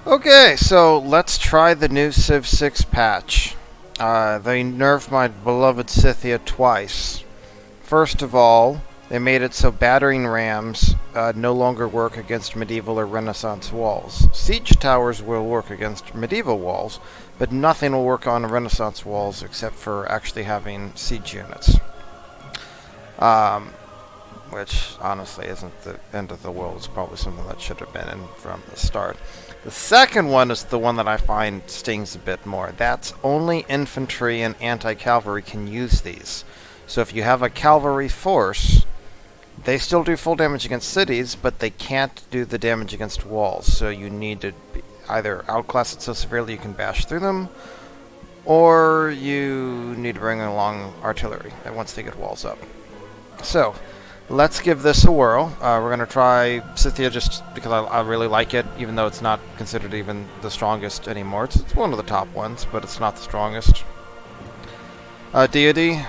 Okay, so let's try the new Civ 6 patch. They nerfed my beloved Scythia twice. First of all, they made it so battering rams no longer work against medieval or Renaissance walls. Siege towers will work against medieval walls, but nothing will work on Renaissance walls except for actually having siege units. Which honestly isn't the end of the world. It's probably something that should have been in from the start. The second one is the one that I find stings a bit more. That's only infantry and anti-cavalry can use these. So if you have a cavalry force, they still do full damage against cities, but they can't do the damage against walls. So you need to either outclass it so severely you can bash through them, or you need to bring along artillery once they get walls up. So let's give this a whirl. We're going to try Scythia just because I really like it, even though it's not considered even the strongest anymore. It's one of the top ones, but it's not the strongest. Deity,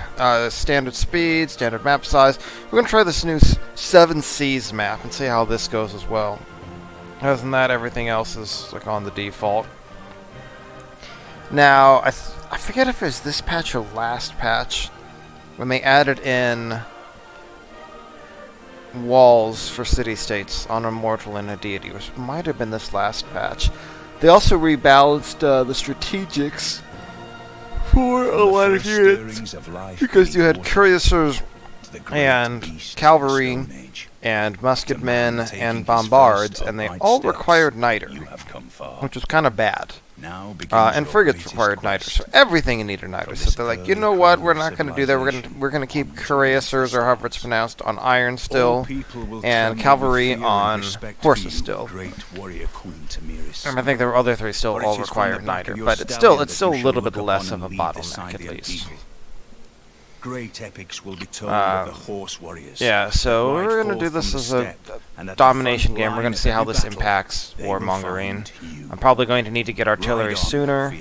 standard speed, standard map size. We're going to try this new 7 Seas map and see how this goes as well. Other than that, everything else is like on the default. Now, I forget if it was this patch or last patch when they added in walls for city-states on Immortal and a Deity, which might have been this last patch. They also rebalanced the strategics for a lot of units because you had cuirassiers and cavalry and musketmen and bombards, and they all required niter, which was kind of bad. And frigates required niter, so everything needed niter. So they're like, you know what? We're not going to do that. We're going to keep cuirassiers, or however it's pronounced, on iron still, and cavalry on horses still. And I think the other three still all require niter, but it's still a little bit less of a bottleneck at least. Great epics will be told of the horse warriors. Yeah, so we're going to do this as a domination game. We're going to see how this impacts warmongering. I'm probably going to need to get artillery sooner.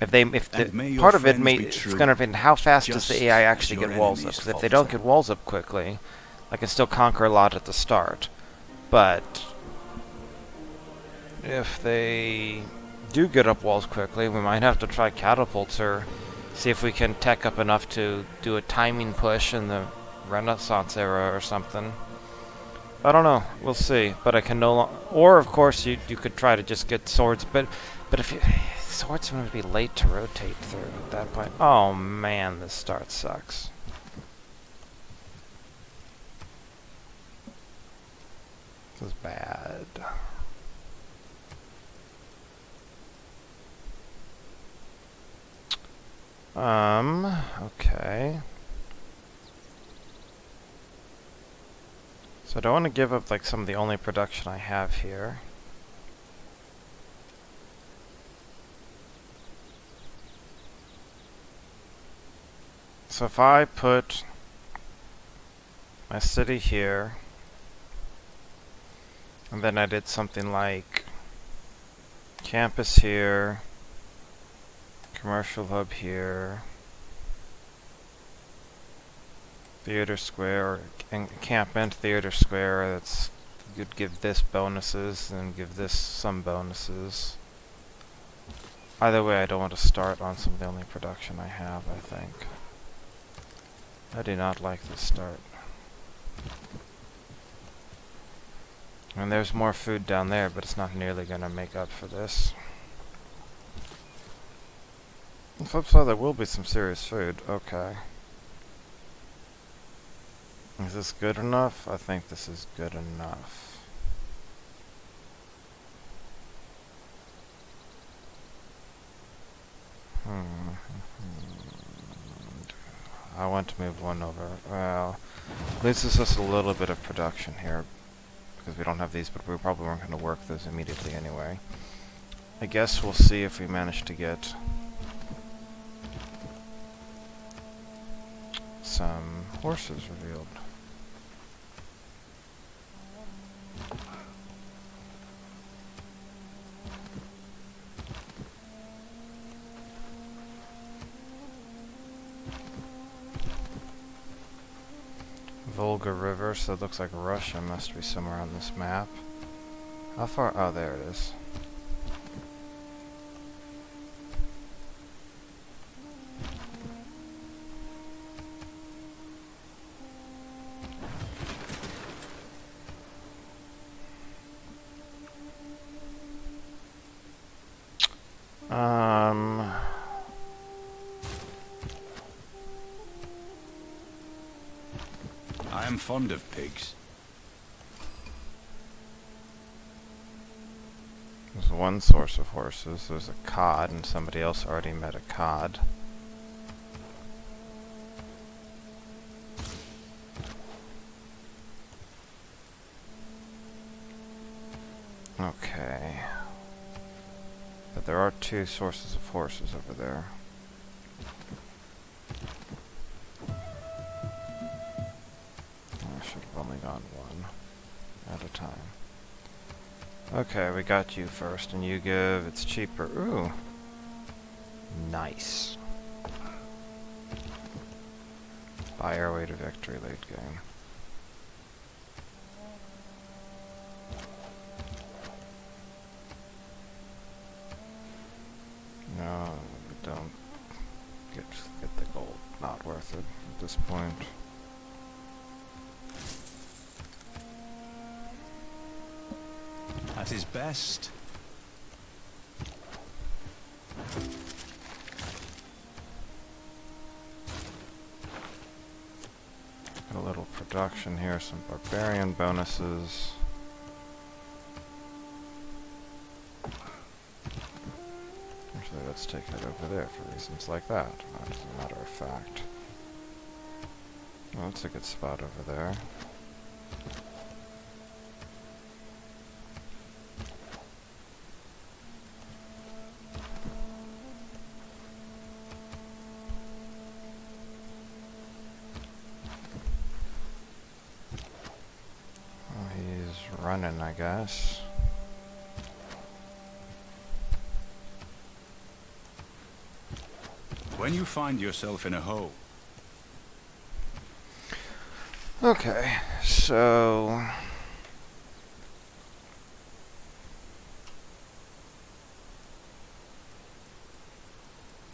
Part of it it's going to depend how fast does the AI actually get walls up. Because if they don't get walls up quickly, I can still conquer a lot at the start. But if they do get up walls quickly, we might have to try catapults or see if we can tech up enough to do a timing push in the Renaissance era or something. I don't know. We'll see. But I can no longer... Or, of course, you could try to just get swords. But if you... Swords are going to be late to rotate through at that point. Oh, man, this start sucks. This is bad. Okay. So I don't want to give up, like, some of the only production I have here. So if I put my city here, and then I did something like campus here, commercial hub here, theater square, encampment, theater square, that's, you'd give this bonuses and give this some bonuses. Either way, I don't want to start on some of the only production I have, I think. I do not like this start. And there's more food down there, but it's not nearly going to make up for this. On the flip side, there will be some serious food. Okay. Is this good enough? I think this is good enough. I want to move one over. Well, at least this is a little bit of production here, because we don't have these, but we probably weren't going to work those immediately anyway. I guess we'll see if we manage to get some horses revealed. Volga River, so it looks like Russia must be somewhere on this map. How far? Oh, there it is. Um... I am fond of pigs. There's one source of horses. There's a cod, and somebody else already met a cod. Okay. But there are two sources of horses over there. I should have only gone one at a time. Okay, we got you first, and you give, it's cheaper. Ooh. Nice. Buy our way to victory late game. No, don't get the gold. Not worth it at this point. At his best. Got a little production here, some barbarian bonuses. Actually, let's take it over there for reasons like that, as a matter of fact. Well, that's a good spot over there. Well, he's running, I guess. When you find yourself in a hole. Okay, so...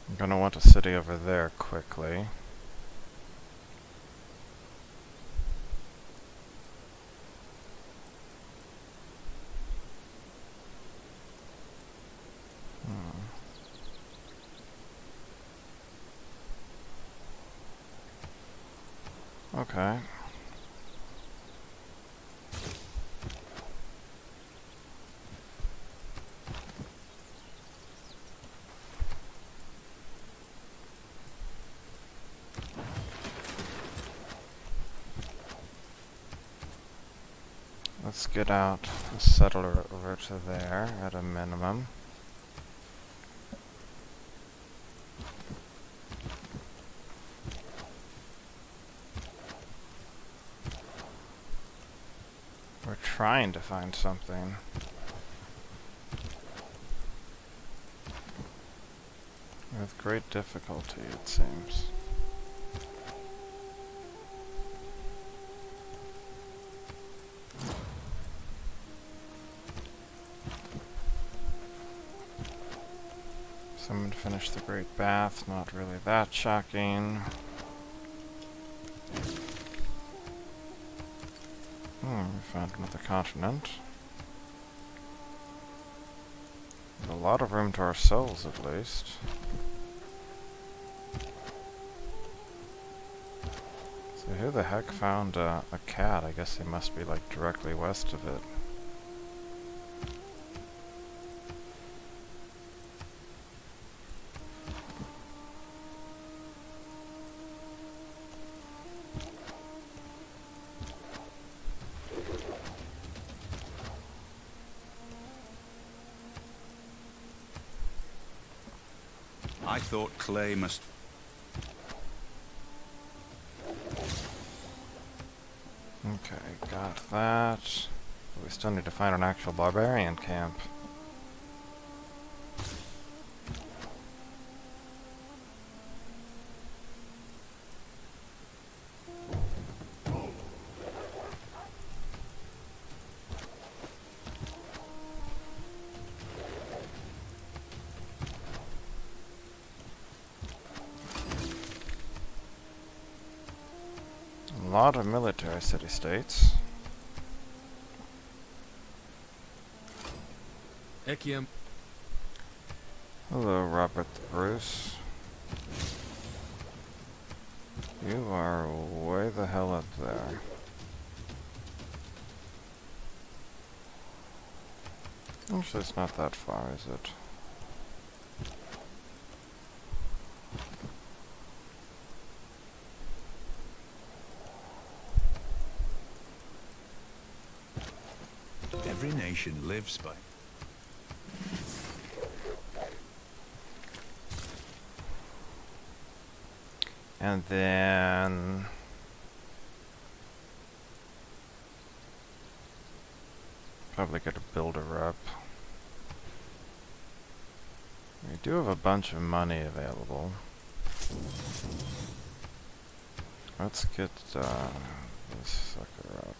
I'm gonna want a city over there quickly. Okay. Let's get out a settler over to there at a minimum. We're trying to find something. With great difficulty, it seems. Someone finished the Great Bath, not really that shocking. We found another continent. With a lot of room to ourselves, at least. So who the heck found a cat? I guess they must be like directly west of it. I thought clay must... Okay, got that. But we still need to find an actual barbarian camp. A lot of military city-states. Hello, Robert the Bruce. You are way the hell up there. Actually, it's not that far, is it? Every nation lives by. And then probably get a builder up. We do have a bunch of money available. Let's get this sucker up.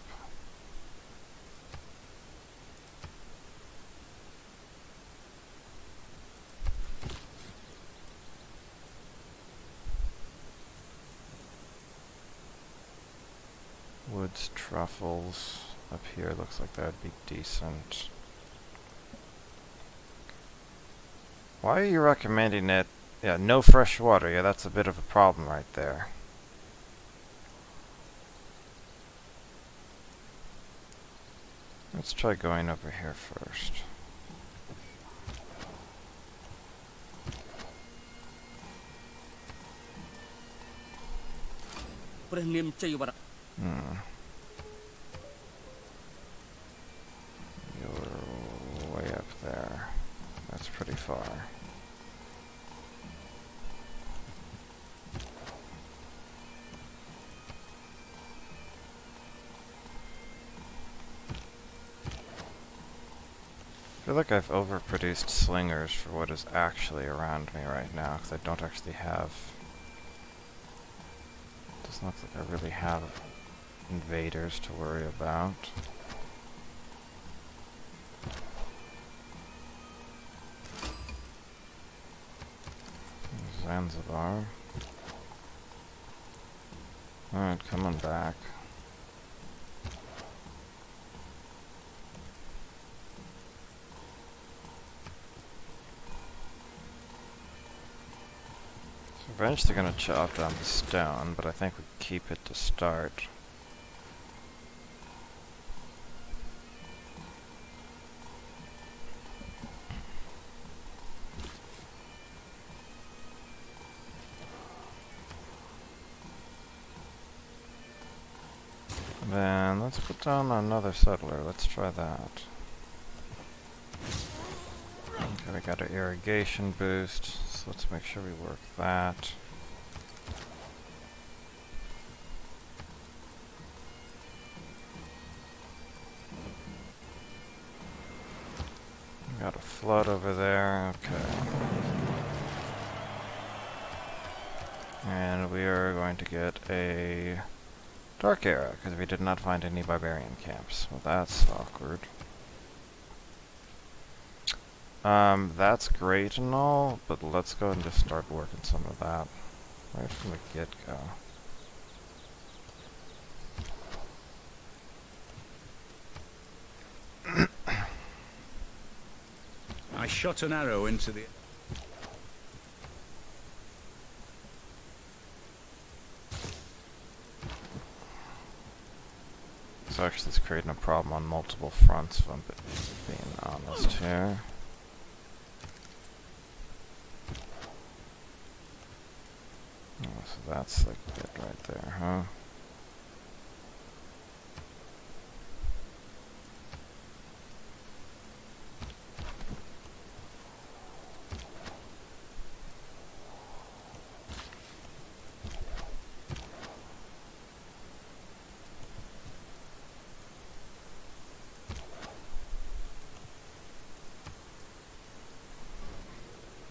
Woods, truffles up here looks like that'd be decent. Why are you recommending it? Yeah, no fresh water. Yeah, that's a bit of a problem right there. Let's try going over here first. You're way up there. That's pretty far. I feel like I've overproduced slingers for what is actually around me right now, because I don't actually have... It doesn't look like I really have invaders to worry about. Zanzibar. Alright, come on back. So eventually gonna chop down the stone, but I think we keep it to start. Then let's put down another settler. Let's try that. Okay, we got our irrigation boost, so let's make sure we work that. We got a flood over there, okay. And we are going to get a Dark Era, because we did not find any barbarian camps. Well, that's awkward. That's great and all, but let's go and just start working some of that right from the get-go. I shot an arrow into the... So actually it's creating a problem on multiple fronts, if I'm being honest here. Oh, so that's like it right there, huh?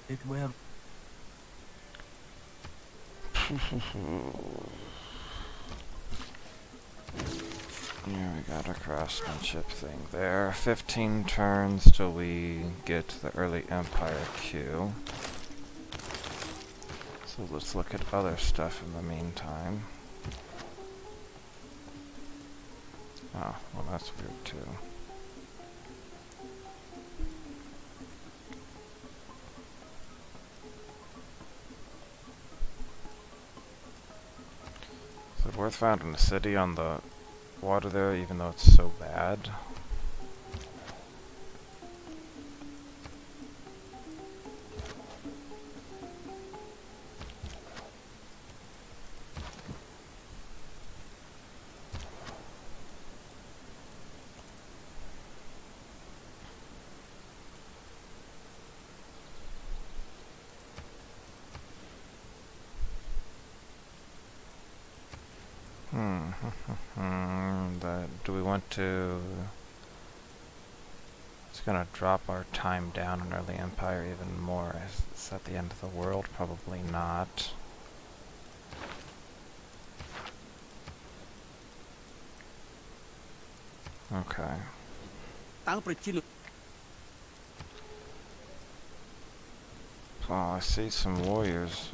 It will. Yeah, we got a craftsmanship thing there. 15 turns till we get the early Empire queue. So let's look at other stuff in the meantime. Oh, well that's weird too. . worth founding a city on the water there, even though it's so bad? Do we want to... It's gonna drop our time down in early empire even more. Is that the end of the world? Probably not. Okay. Oh, I see some warriors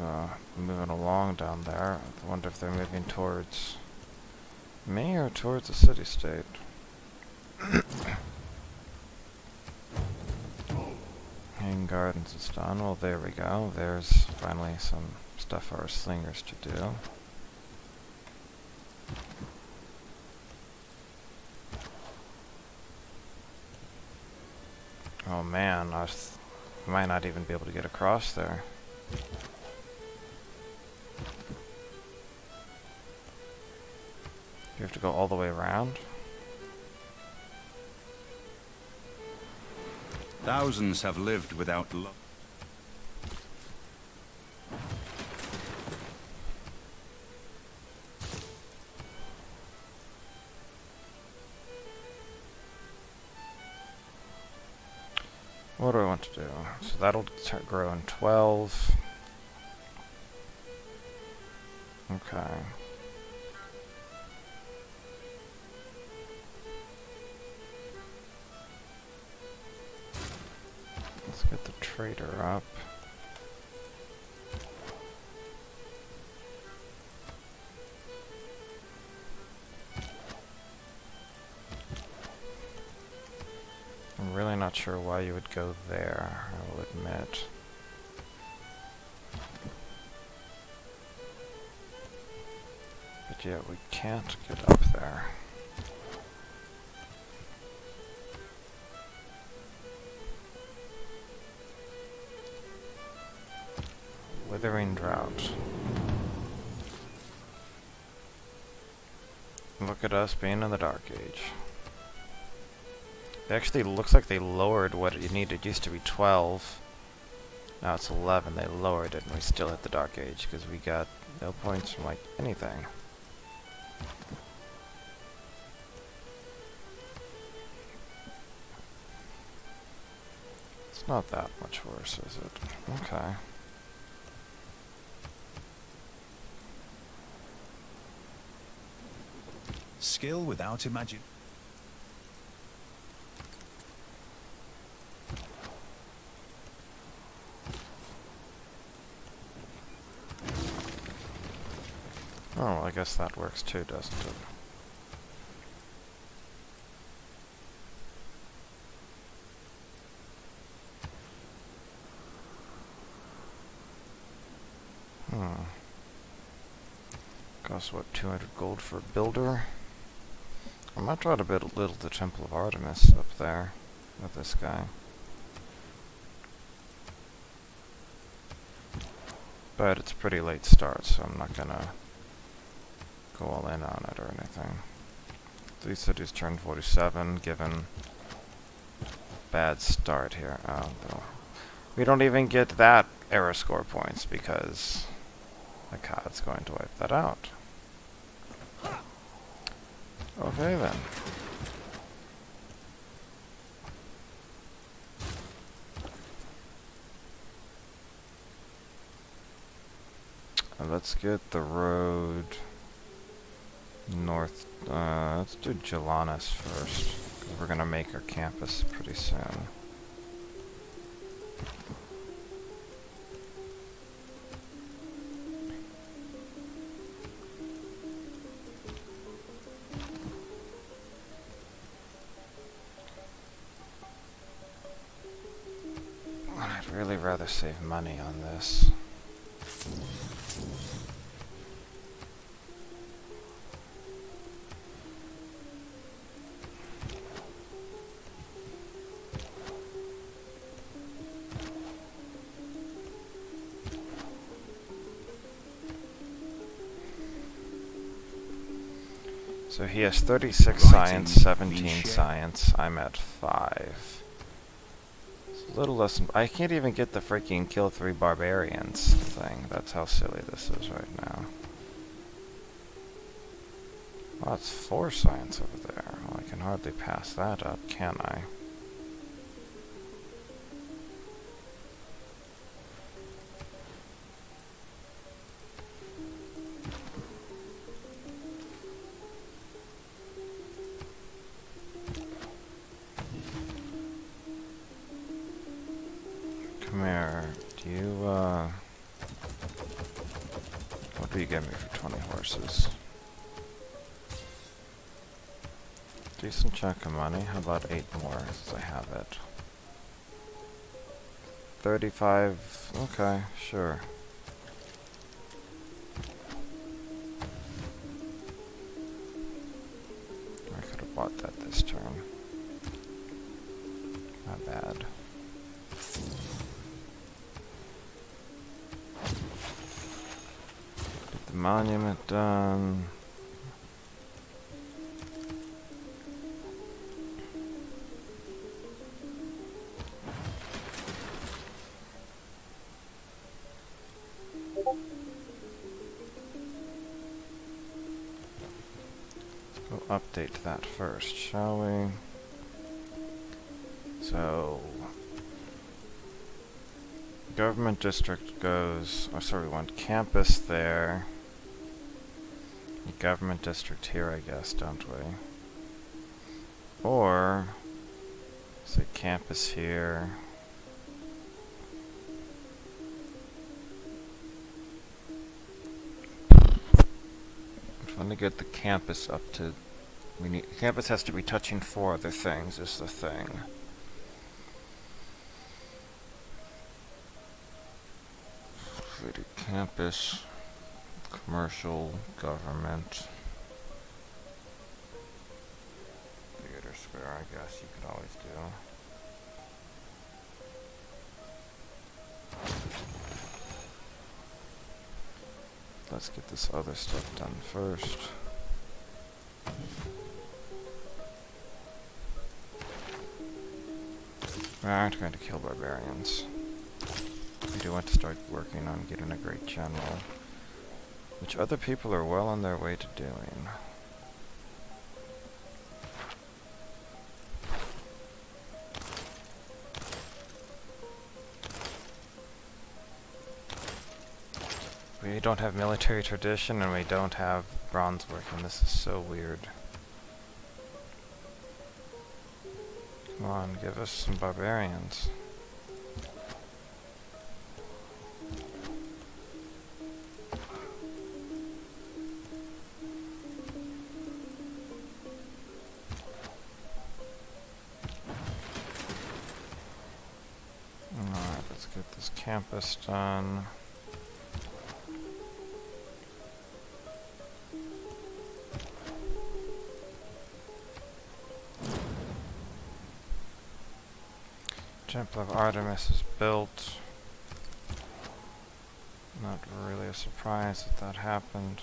moving along down there. I wonder if they're moving towards me or towards the city-state. Hanging gardens is done. Well, there we go. There's finally some stuff for our slingers to do. Oh man, I might not even be able to get across there. You have to go all the way around? Thousands have lived without love. What do I want to do? So that'll grow in 12. Okay. Let's get the trader up. I'm really not sure why you would go there, I will admit. But yet we can't get up there. Withering Drought. Look at us being in the Dark Age. It actually looks like they lowered what you needed. It used to be 12. Now it's 11. They lowered it and we still hit the Dark Age because we got no points from like anything. It's not that much worse, is it? Okay. Skill without imagination. Oh, well, I guess that works too, doesn't it? Costs what, 200 gold for a builder? I might try to build the Temple of Artemis up there with this guy. But it's a pretty late start, so I'm not gonna go all in on it or anything. These cities turned 47, given bad start here. Oh, no. We don't even get that error score points because the COD's going to wipe that out. Okay then. Let's get the road north. Let's do Gelanis first. We're gonna make our campus pretty soon. I'd really rather save money on this. So he has 36 science, 17 science. I'm at 5. It's a little less. I can't even get the freaking kill 3 barbarians thing. That's how silly this is right now. Well, it's 4 science over there. Well, I can hardly pass that up, can I? Come here. Do you, what do you get me for 20 horses? Decent chunk of money. How about 8 more as I have it? 35. Okay, sure. I could have bought that this turn. Not bad. Get the monument done. We'll update that first, shall we? So, government district goes, oh sorry, we want campus there. Government district here, I guess, don't we? Or, say campus here. Trying to get the campus up to, campus has to be touching 4 other things is the thing. City campus, commercial, government, theater square, I guess you could always do. Let's get this other stuff done first. We aren't going to kill barbarians. We do want to start working on getting a great general, which other people are well on their way to doing. We don't have military tradition and we don't have bronze working. This is so weird. Come on, give us some barbarians. Alright, let's get this campus done. Temple of Artemis is built. Not really a surprise that that happened.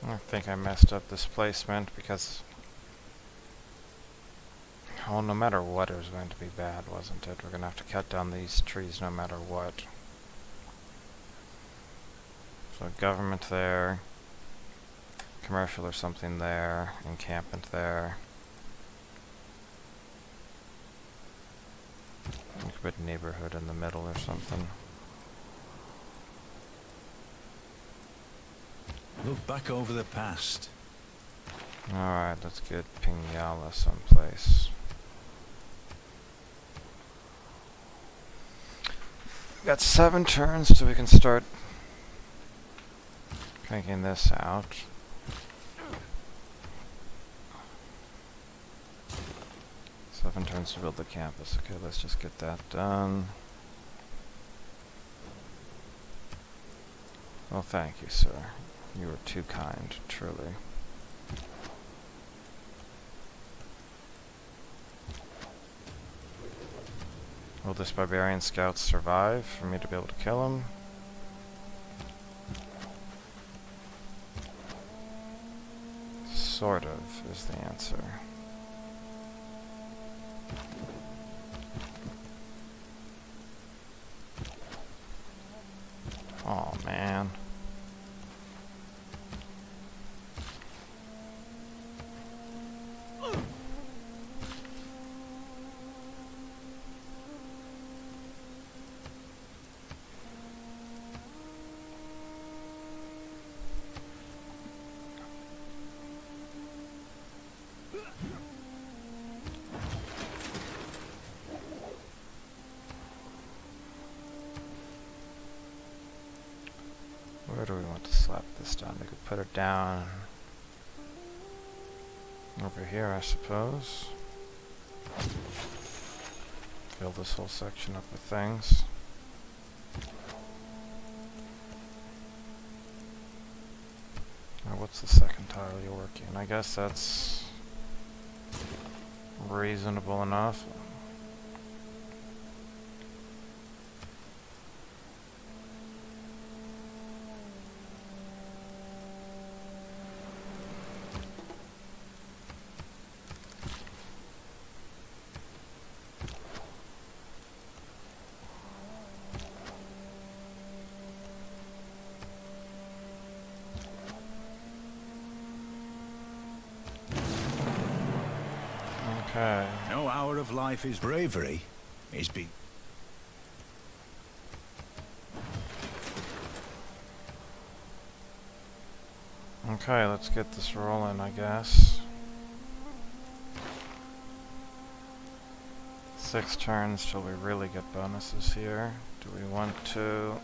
I think I messed up this placement because, well, no matter what, it was going to be bad, wasn't it? We're going to have to cut down these trees no matter what. So government there, commercial or something there, encampment there. We could put neighborhood in the middle or something. Look back over the past. Alright, let's get Pingyala someplace. Got 7 turns so we can start cranking this out. Seven turns to build the campus. Okay, let's just get that done. Well, thank you, sir. You were too kind, truly. Will this barbarian scout survive for me to be able to kill him? Sort of is the answer. Oh man. Where do we want to slap this down? We could put it down over here, I suppose. Fill this whole section up with things. Now, what's the second tile you're working? I guess that's reasonable enough. Okay. No hour of life is bravery. It's be. Okay, let's get this rolling, I guess. 6 turns till we really get bonuses here. Do we want to...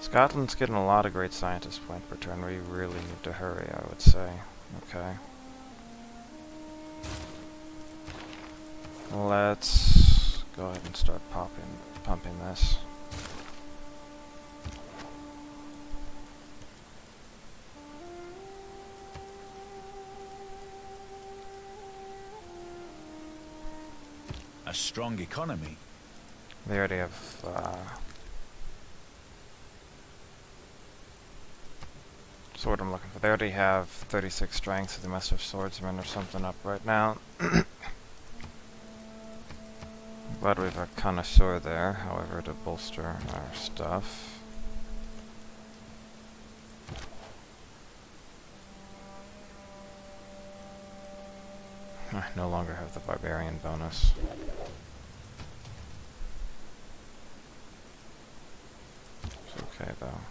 Scotland's getting a lot of great scientist point per turn. We really need to hurry, I would say. Okay. Let's go ahead and start pumping this. A strong economy. They already have, what's the word I'm looking for? They already have 36 strength, so they must have swordsmen or something up right now. Glad we have a connoisseur there, however, to bolster our stuff. I no longer have the barbarian bonus. It's okay though.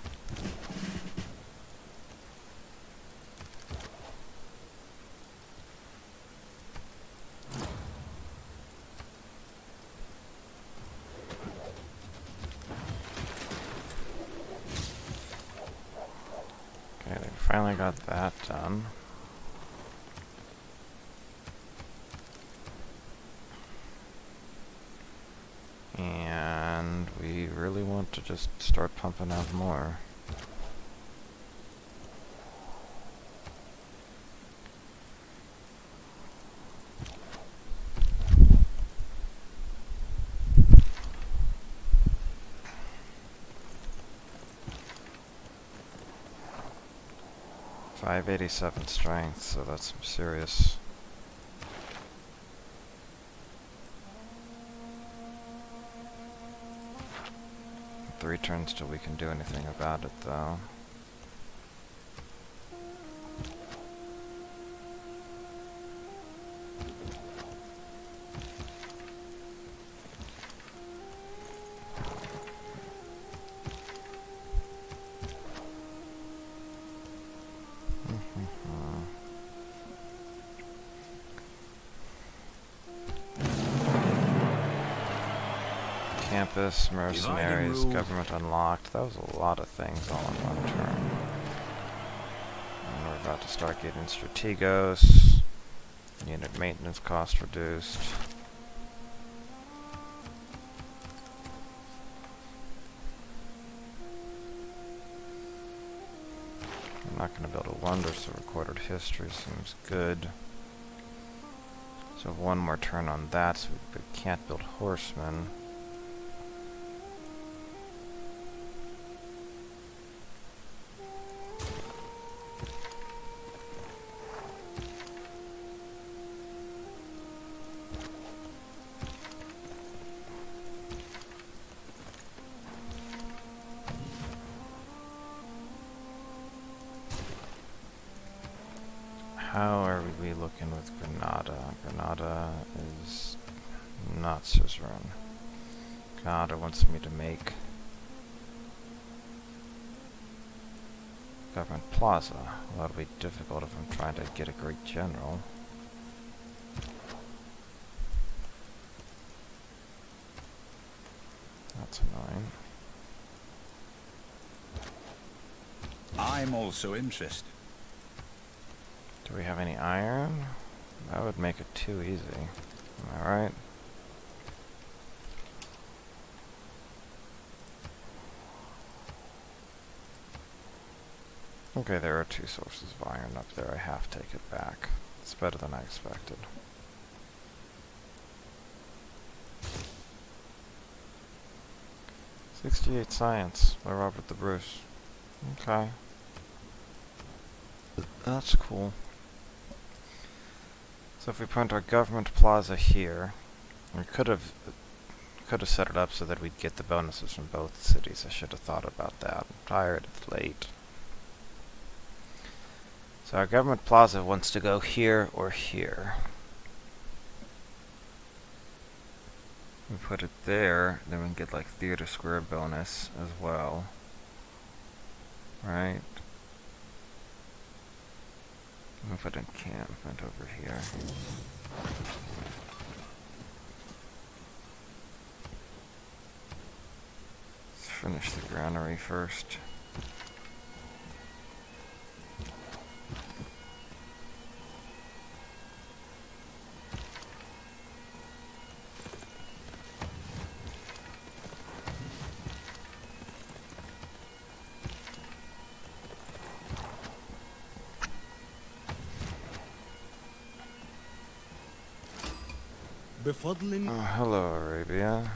Okay, they finally got that done. And we really want to just start pumping out more. .587 strength, so that's some serious. 3 turns till we can do anything about it, though. Campus, mercenaries, government unlocked. That was a lot of things all in one turn. And we're about to start getting strategos. Unit maintenance cost reduced. Not going to build a wonder, so recorded history seems good. So one more turn on that, so we can't build horsemen. How are we looking with Granada? Granada is not suzerain. Granada wants me to make Government Plaza. Well, that'll be difficult if I'm trying to get a great general. That's annoying. I'm also interested. Do we have any iron? That would make it too easy. Am I right? Okay, there are 2 sources of iron up there. I have to take it back. It's better than I expected. '68 Science by Robert the Bruce. Okay. That's cool. So if we put our government plaza here, we could have set it up so that we'd get the bonuses from both cities. I should have thought about that. I'm tired, it's late. So our government plaza wants to go here or here. We put it there, then we can get like theater square bonus as well. Right? We'll put encampment over here. Let's finish the granary first. Oh, hello, Arabia.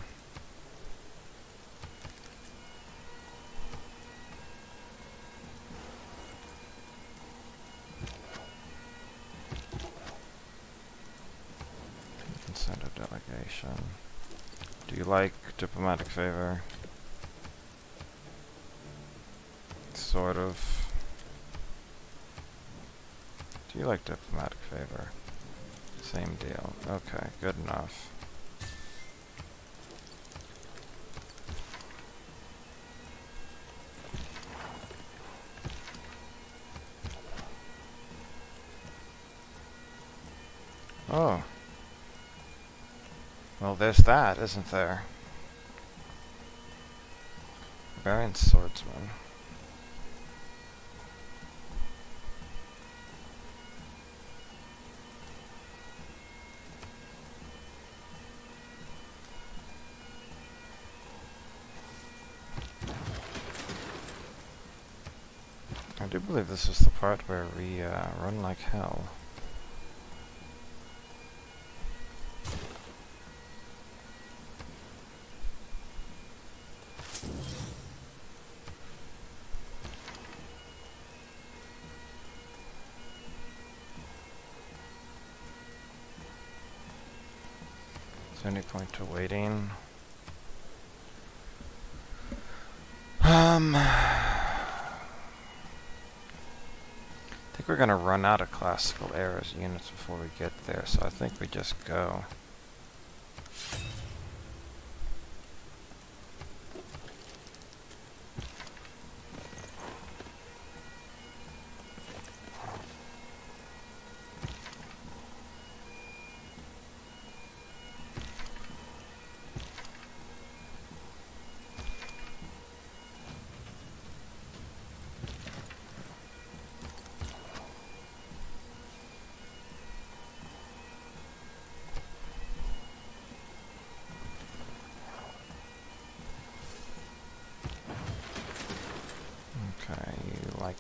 You can send a delegation. Do you like diplomatic favor? Sort of. Do you like diplomatic favor? Same deal. Okay, good enough. Oh. Well, there's that, isn't there? Barbarian swordsman. I do believe this is the part where we run like hell. Is there any point to waiting? I think we're gonna run out of classical eras units before we get there, so I think we just go.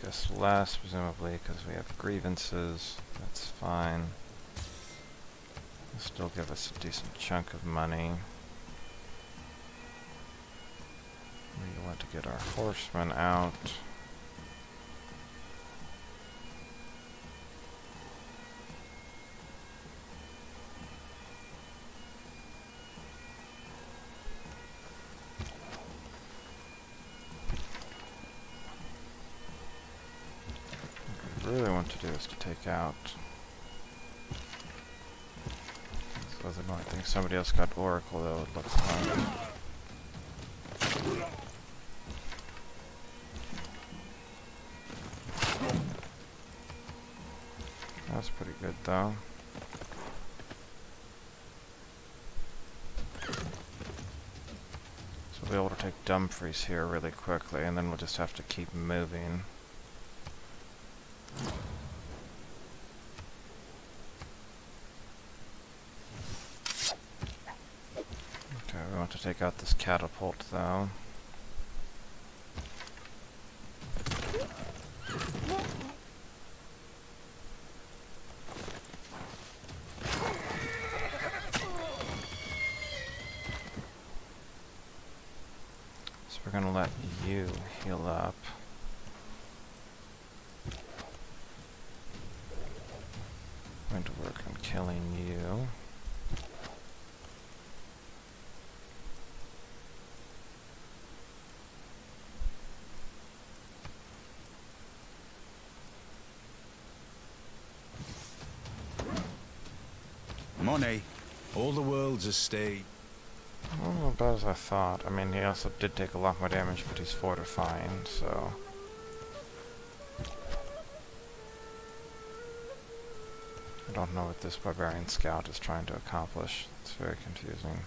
guess less, presumably, because we have grievances. That's fine. It'll still give us a decent chunk of money. We want to get our horsemen out. What I really want to do is to take out. I think somebody else got Oracle, though, it looks like. That's pretty good, though. So we'll be able to take Dumfries here really quickly, and then we'll just have to keep moving. Okay, we want to take out this catapult, though. We're gonna let you heal up. I'm going to work on killing you. Money, all the world's a state. Well, not bad as I thought. I mean, he also did take a lot more damage, but he's fortifying, so... I don't know what this barbarian scout is trying to accomplish. It's very confusing.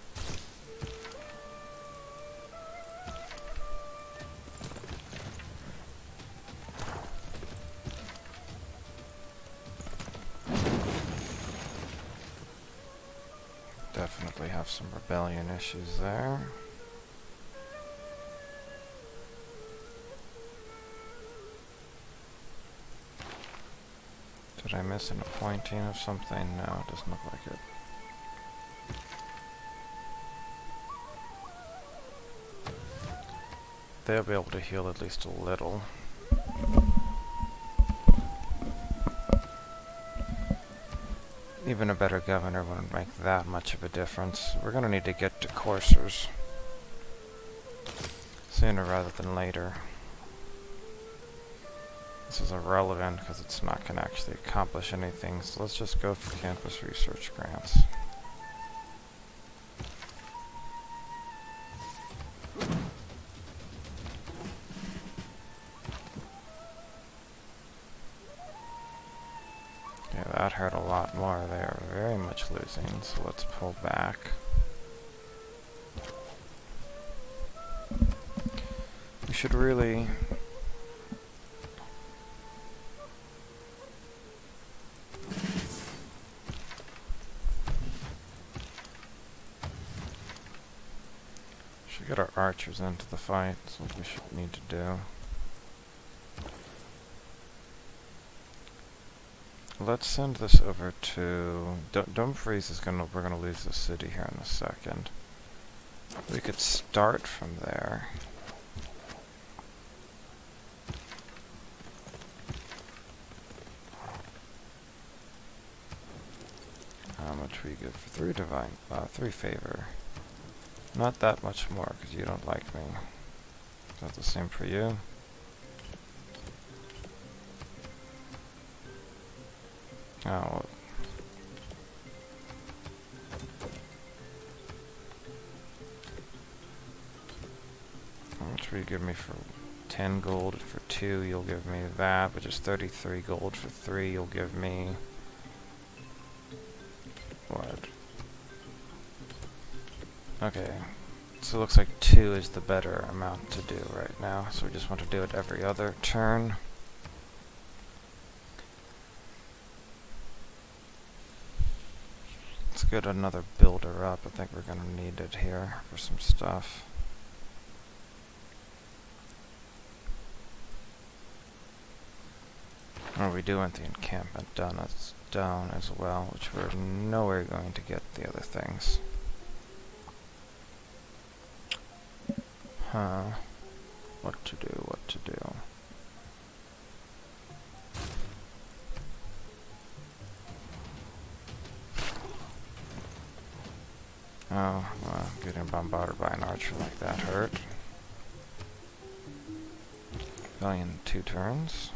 Definitely have some rebellion issues there. Did I miss an appointing of something? No, it doesn't look like it. They'll be able to heal at least a little. Even a better governor wouldn't make that much of a difference. We're going to need to get to coursers sooner rather than later. This is irrelevant because it's not going to actually accomplish anything, so let's just go for campus research grants. Yeah, that hurt a lot more. They are very much losing, so let's pull back. We should really... should get our archers into the fight, that's what we should need to do. Let's send this over to... Dumfries is we're gonna lose the city here in a second. We could start from there. How much we give for 3 favor? Not that much more, because you don't like me. Is that the same for you? Oh, well. How much will you give me for 10 gold? For 2 you'll give me that, which is 33 gold. For 3 you'll give me... what? Okay, so it looks like 2 is the better amount to do right now, so we just want to do it every other turn. Let's get another builder up. I think we're going to need it here for some stuff. Oh, we do want the encampment done as well, which we're nowhere going to get the other things. Huh. What to do, what to do. Oh, well, getting bombarded by an archer like that hurt. Going in 2 turns.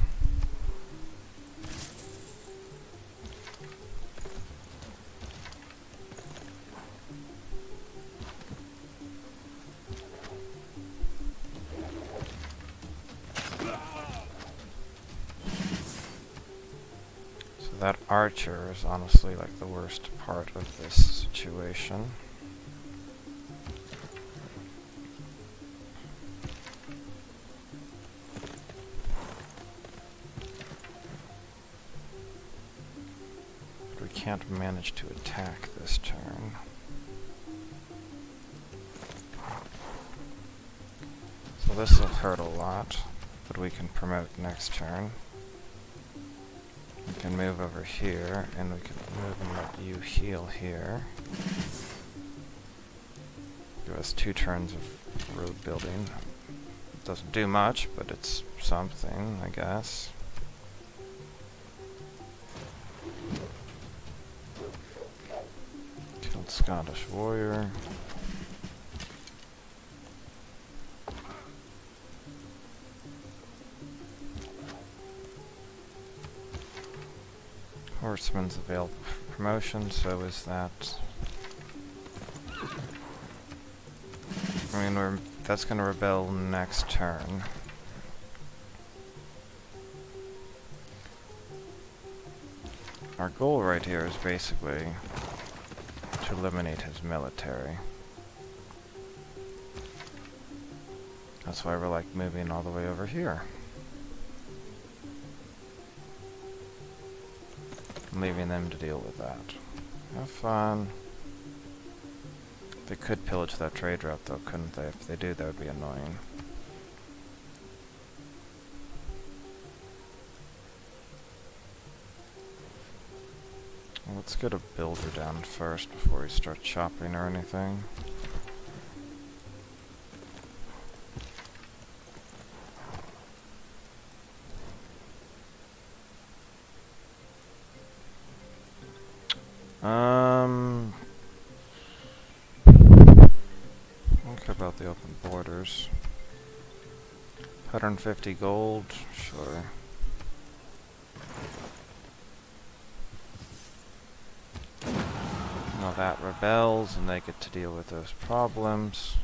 So that archer is honestly like the worst part of this situation. Can't manage to attack this turn. So this will hurt a lot, but we can promote next turn. We can move over here, and we can move and let you heal here. Give us 2 turns of road building. Doesn't do much, but it's something, I guess. Scottish warrior. Horseman's available for promotion, so is that. I mean, that's going to rebel next turn. Our goal right here is basically to eliminate his military. That's why we're like moving all the way over here. Leaving them to deal with that. Have fun. They could pillage that trade route though, couldn't they? If they do, that would be annoying. Let's get a builder down first before we start chopping or anything. Think about the open borders. 150 gold, sure. Now that rebels and they get to deal with those problems.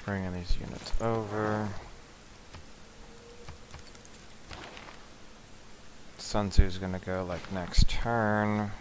Bringing these units over. Sun Tzu's gonna go like next turn.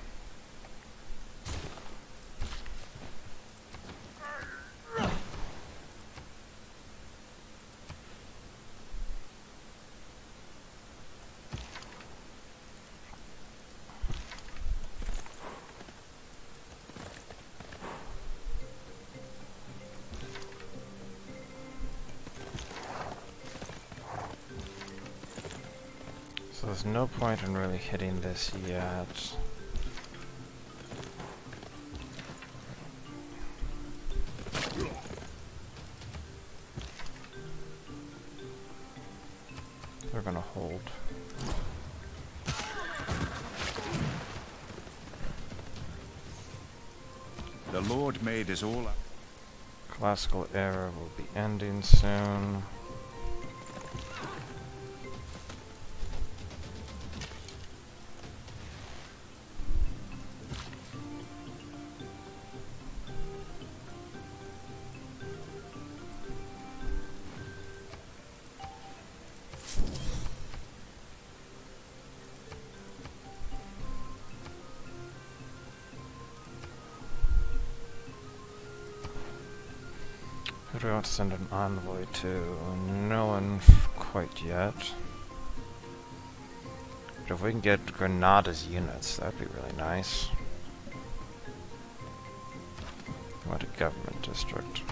So there's no point in really hitting this yet. They're gonna hold. The Lord made us all. Classical era will be ending soon. Who do we want to send an envoy to? No one quite yet. But if we can get Granada's units, that'd be really nice. What a government district.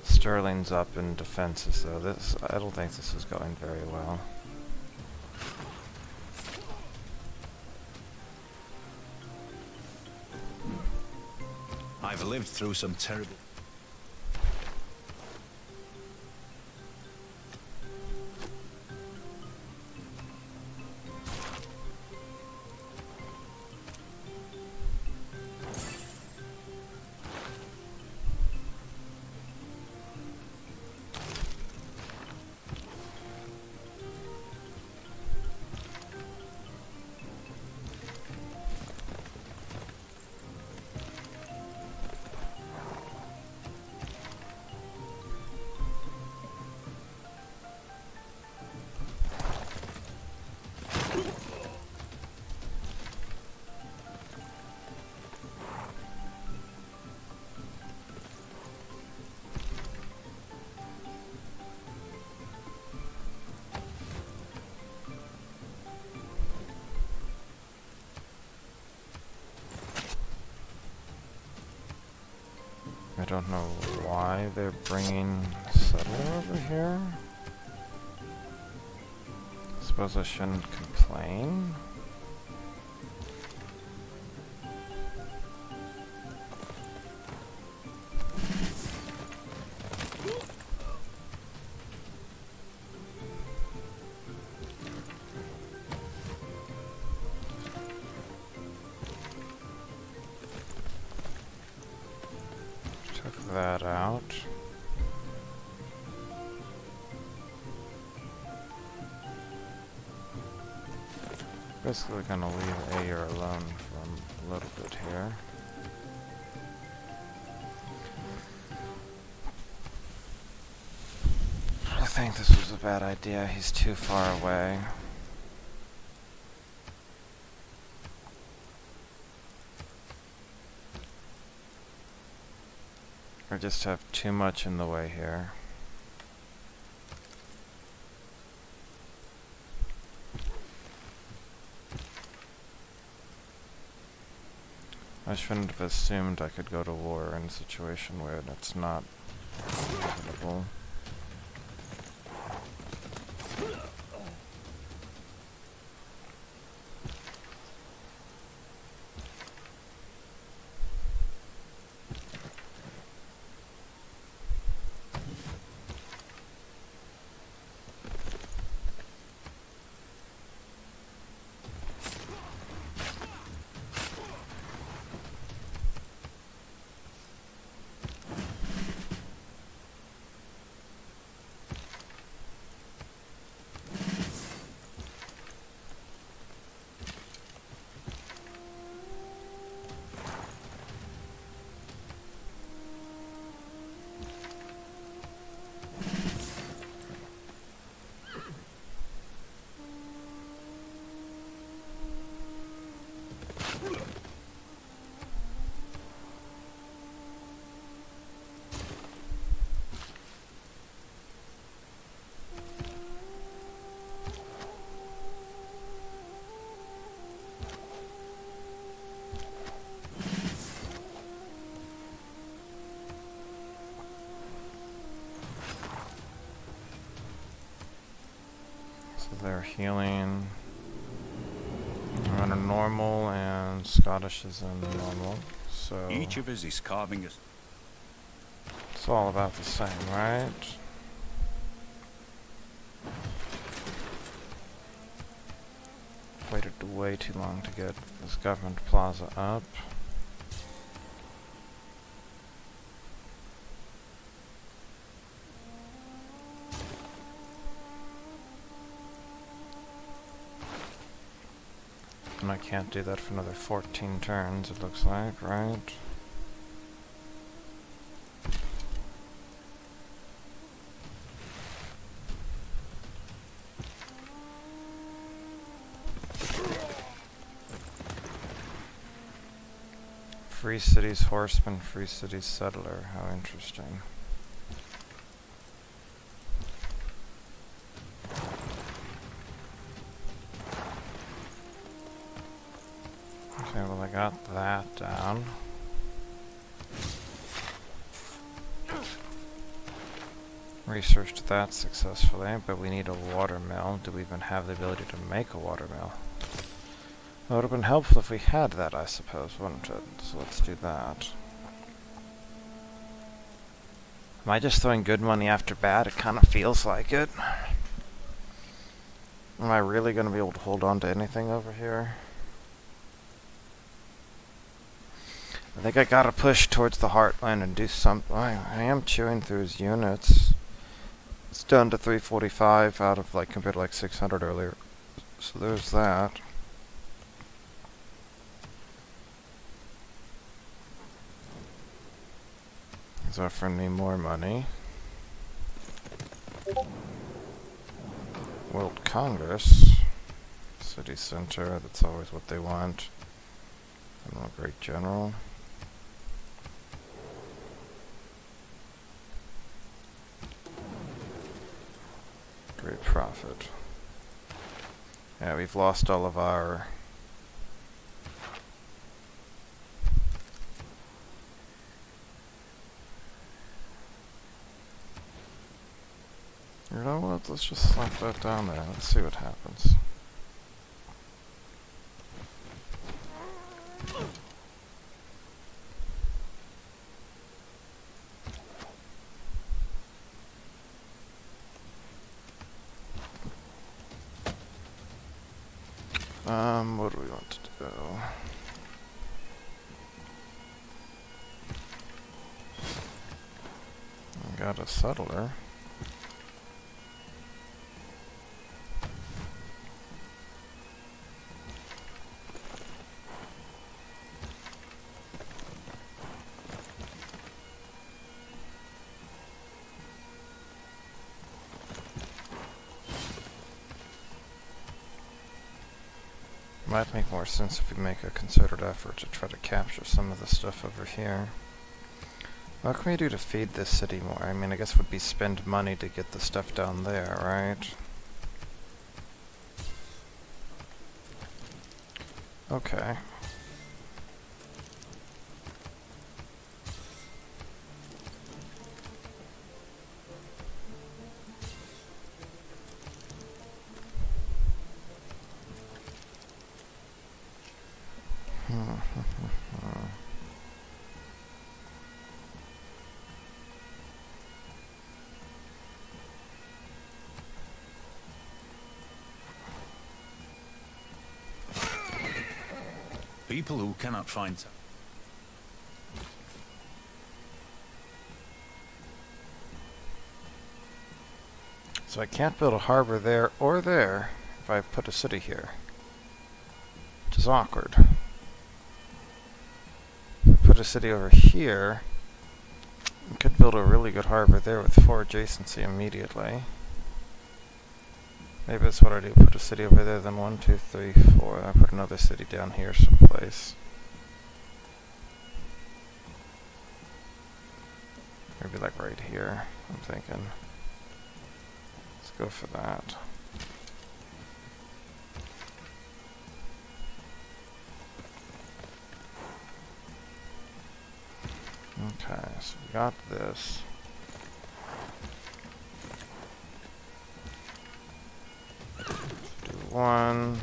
Sterling's up in defenses, though. I don't think this is going very well. I've lived through some terrible... I don't know why they're bringing settler over here. Suppose I shouldn't complain. That out. Basically gonna leave Ayer alone for a little bit here. I think this was a bad idea. He's too far away. I just have too much in the way here. I shouldn't have assumed I could go to war in a situation where it's not inevitable. They're healing. I'm under normal and Scottish is in normal, so each of us is carving us. It's all about the same, right? Waited way too long to get this government plaza up. And I can't do that for another 14 turns, it looks like, right? Free Cities Horseman, Free Cities Settler. How interesting. Okay, well I got that down. Researched that successfully, but we need a watermill. Do we even have the ability to make a watermill? It would have been helpful if we had that, I suppose, wouldn't it? So let's do that. Am I just throwing good money after bad? It kind of feels like it. Am I really going to be able to hold on to anything over here? I think I gotta push towards the heartland and do something. I am chewing through his units. It's down to 345 out of, like, compared to like 600 earlier. So there's that. He's offering me more money. World Congress. City Center, that's always what they want. I'm a great general. Great profit. Yeah, we've lost all of our... You know what, let's just slap that down there. Let's see what happens. What do we want to do? We got a settler. Might make more sense if we make a concerted effort to try to capture some of the stuff over here. What can we do to feed this city more? I mean, I guess it would be spend money to get the stuff down there, right? Okay. People who cannot find... So I can't build a harbor there or there if I put a city here, which is awkward. Put a city over here, I could build a really good harbor there with 4 adjacency immediately. Maybe that's what I do, put a city over there, then 1, 2, 3, 4, I put another city down here someplace. Maybe like right here, I'm thinking. Let's go for that. Okay, so we got this. Do 1.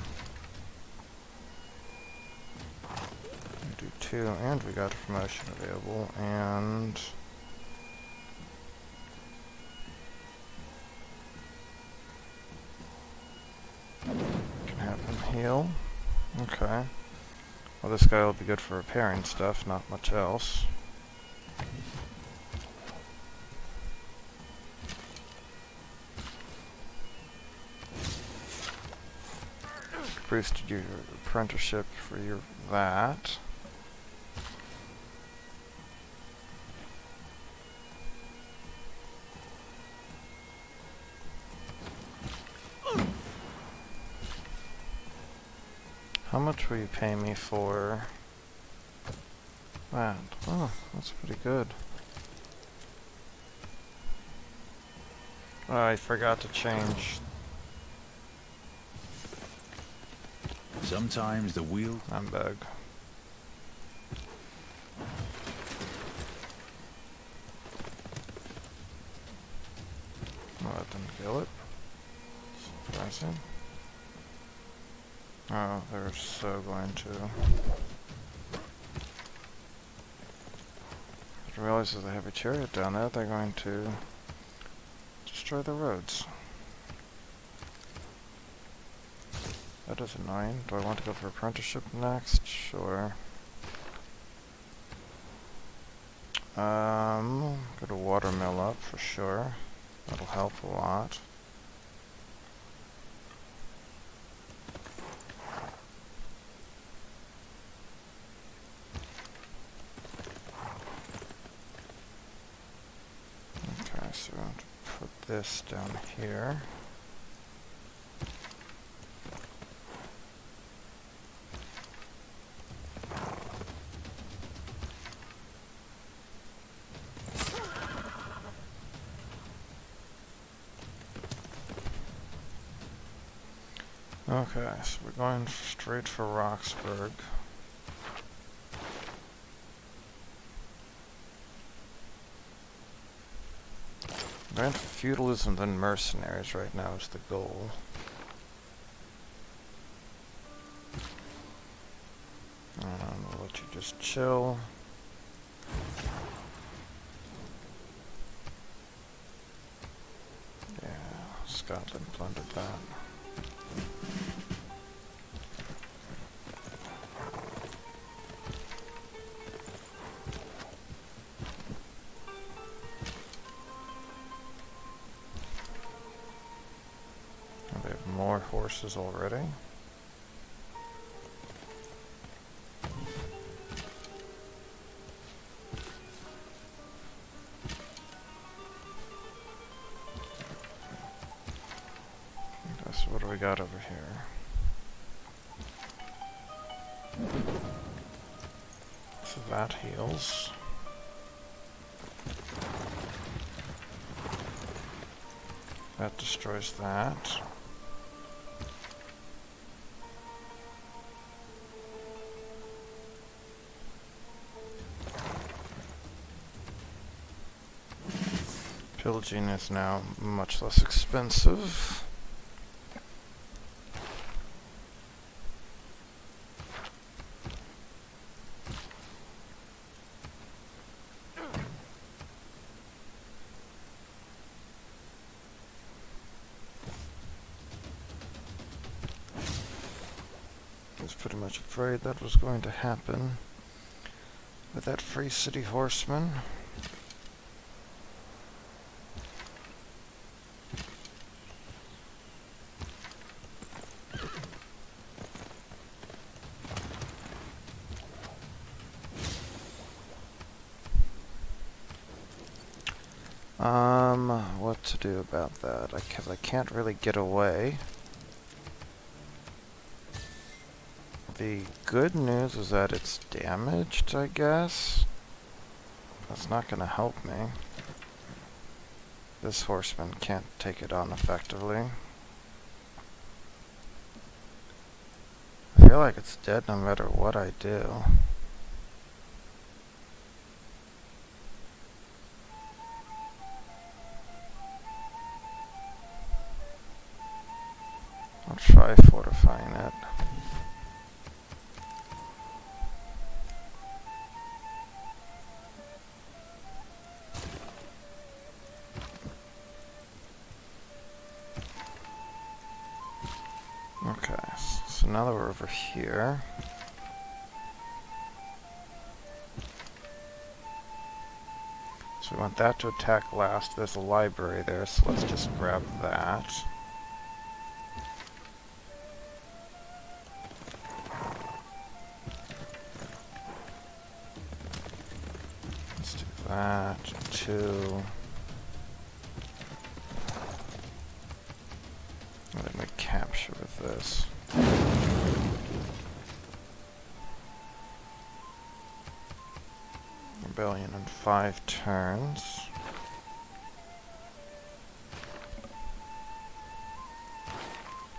Do 2, and we got a promotion available, and... can have him heal. Okay. Well, this guy will be good for repairing stuff, not much else. Boosted your apprenticeship for that. How much will you pay me for that? Oh, that's pretty good. Oh, I forgot to change. Sometimes the wheel... I'm bug. Oh, that didn't kill it. Surprising. Oh, they're so going to. I realize there's a heavy chariot down there, they're going to destroy the roads. That is annoying. Do I want to go for apprenticeship next? Sure. Go to watermill up for sure. That'll help a lot. Okay, so I'm going to put this down here. Okay, so we're going straight for Roxburgh. Going for feudalism then mercenaries right now is the goal. We'll let you just chill. Yeah, Scotland plundered that. More horses already. Guess what do we got over here? So that heals. That destroys that. Pillaging is now much less expensive. I was pretty much afraid that was going to happen with that free city horseman. What to do about that? Because I can't really get away. The good news is that it's damaged, I guess. That's not going to help me. This horseman can't take it on effectively. I feel like it's dead no matter what I do. I'll try fortifying it. Okay, so now that we're over here, so we want that to attack last. There's a library there, so let's just grab that. that to... Let me capture with this. Rebellion in 5 turns.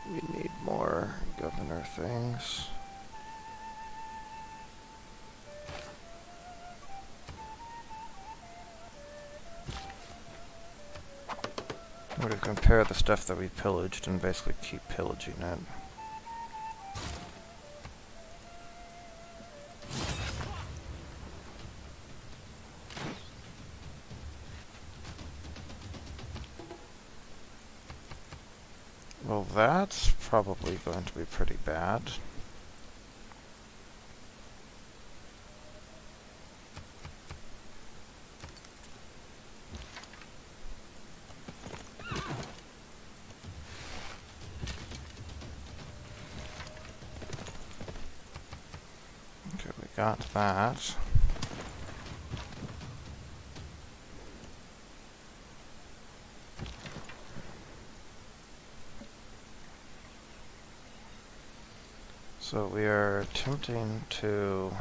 We need more governor things. We're going to compare the stuff that we pillaged and basically keep pillaging it. Well, that's probably going to be pretty bad. Okay, we got that. So we are attempting to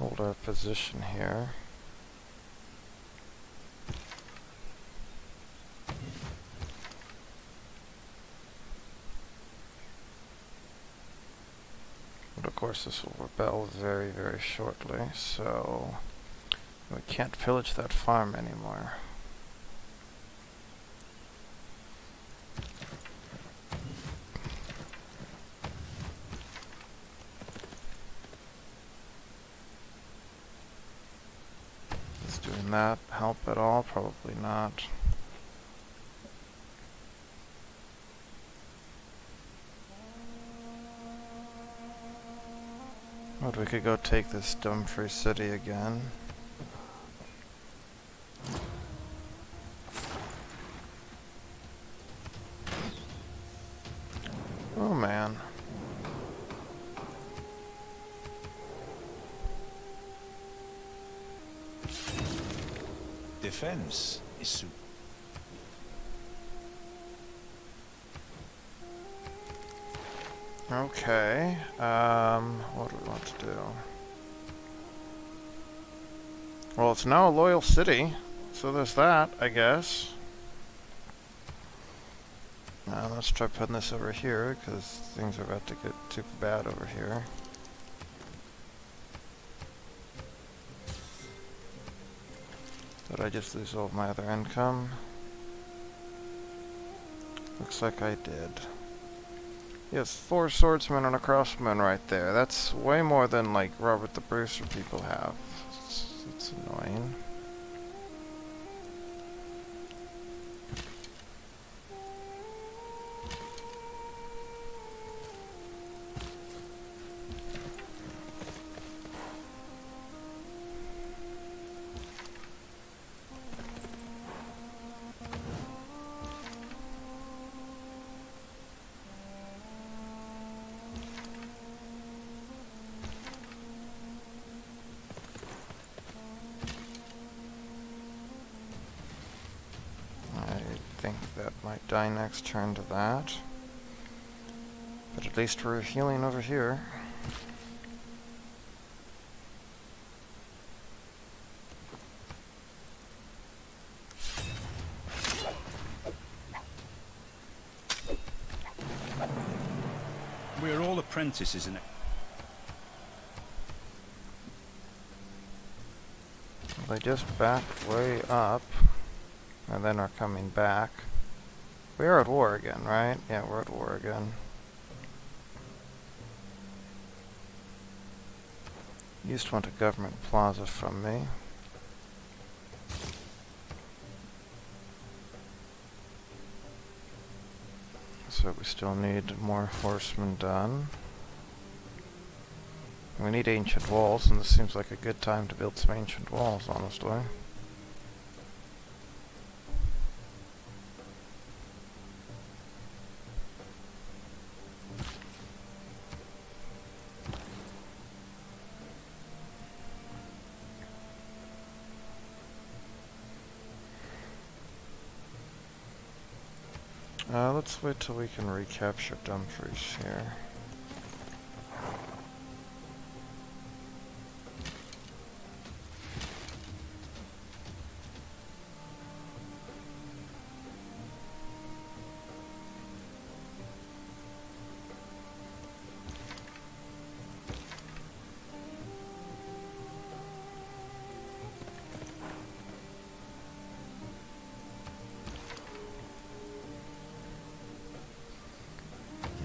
hold our position here. But of course this will rebel very, very shortly, so we can't pillage that farm anymore. Doing that help at all? Probably not. But we could go take this Dumfries city again. Oh man. Defense is super. Okay, what do we want to do? Well, it's now a loyal city, so there's that, I guess. Now let's try putting this over here, because things are about to get super bad over here. Did I just lose all of my other income? Looks like I did. Yes, 4 swordsmen and a crossman right there. That's way more than like Robert the Bruiser people have. It's annoying. Might die next turn to that. But at least we're healing over here. We're all apprentices in it. They just backed way up, and then are coming back. We are at war again, right? Yeah, we're at war again. You just want a government plaza from me. So we still need more horsemen done. We need ancient walls, and this seems like a good time to build some ancient walls, honestly. Let's wait till we can recapture Dumfries here.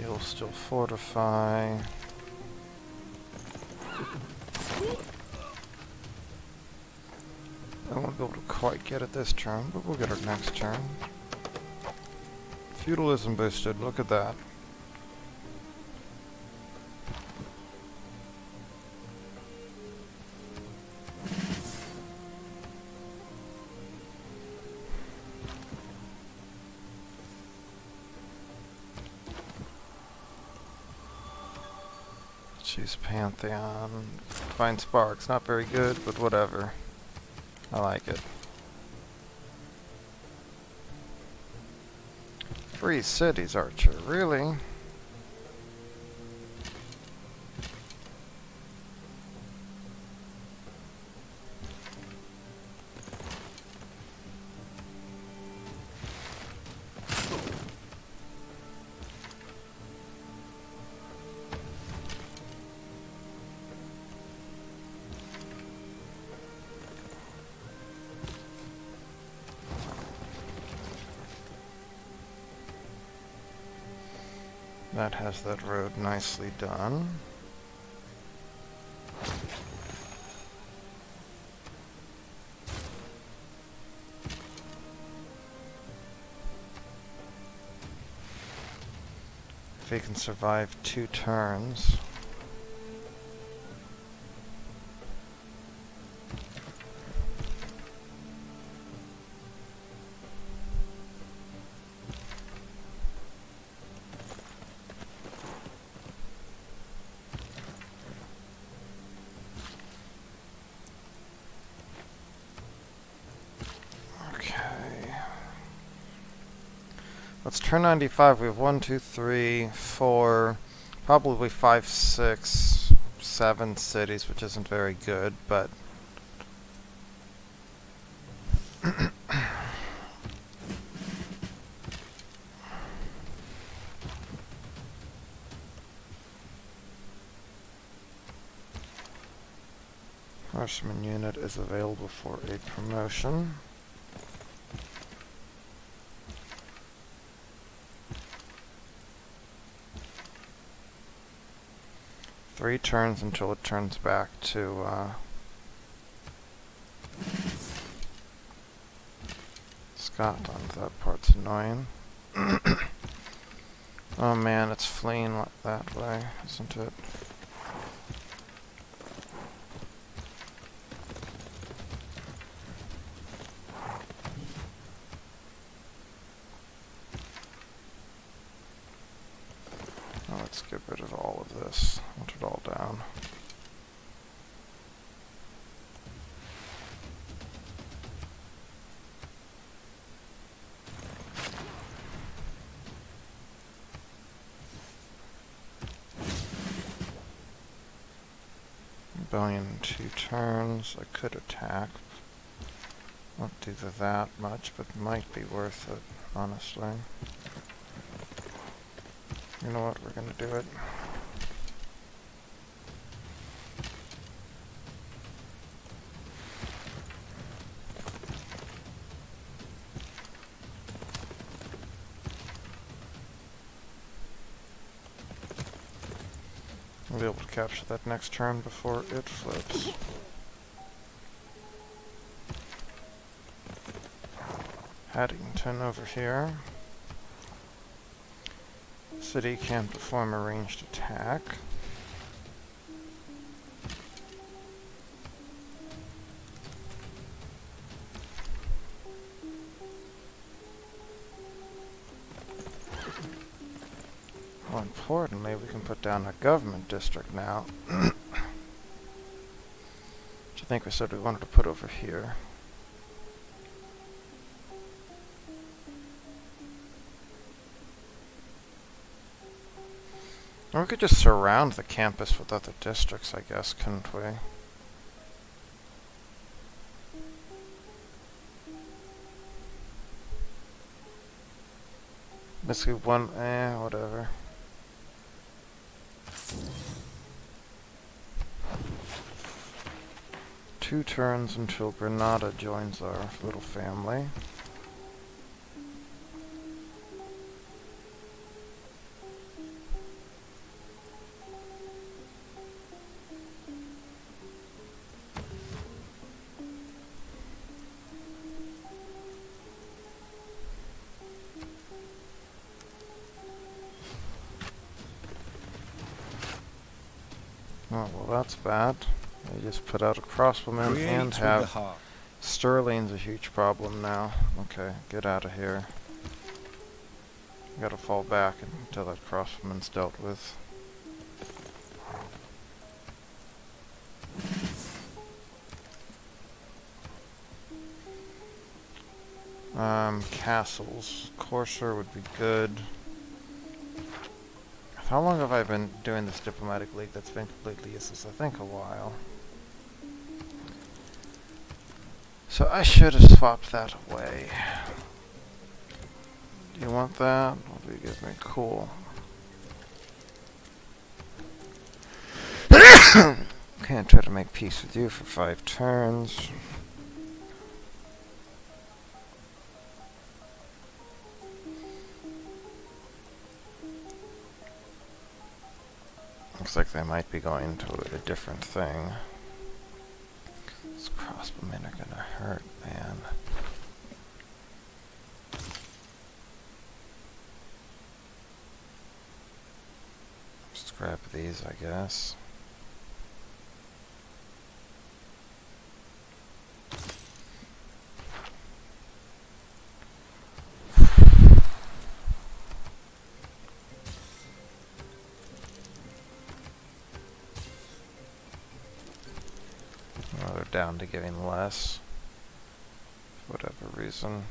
You'll still fortify. I won't be able to quite get it this turn, but we'll get it next turn. Feudalism boosted, look at that. Choose Pantheon. Find Sparks, not very good, but whatever. I like it. Free cities, Archer, really? That has that road nicely done. If he can survive 2 turns. Let's turn 95. We have 1, 2, 3, 4, probably 5, 6, 7 cities, which isn't very good, but Horseman unit is available for a promotion. Three turns until it turns back to Scotland. That part's annoying. Oh man, it's fleeing that way, isn't it? Oh, let's get rid of all of this. Want it all down. Rebellion in 2 turns. I could attack. Won't do that much, but might be worth it, honestly. You know what? We're gonna do it. We'll be able to capture that next turn before it flips. Haddington over here. City can perform a ranged attack. More importantly, we can put down a government district now. Which I think we said we wanted to put over here. Or we could just surround the campus with other districts, I guess, couldn't we? Basically one, whatever. Two turns until Granada joins our little family. Oh, well, that's bad. They just put out a crossbowman and have Sterling's a huge problem now. Okay, get out of here. Gotta fall back until that crossbowman's dealt with. Castles. Courser would be good. How long have I been doing this diplomatic league that's been completely useless? I think a while. So I should have swapped that away. Do you want that? What do you give me? Cool. Can't try to make peace with you for 5 turns. Looks like they might be going to a different thing. These crossbowmen are gonna hurt, man. Just grab these, I guess. Oh, they're down to giving less. For whatever reason.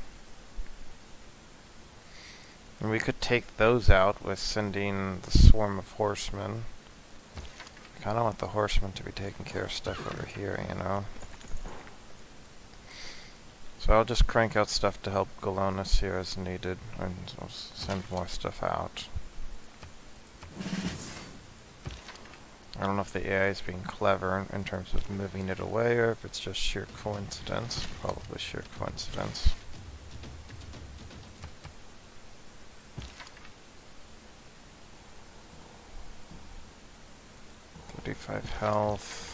And we could take those out with sending the swarm of horsemen. I kinda want the horsemen to be taking care of stuff over here, you know. So I'll just crank out stuff to help Galonus here as needed, and I'll send more stuff out. I don't know if the AI is being clever in terms of moving it away, or if it's just sheer coincidence. Probably sheer coincidence. 35 health.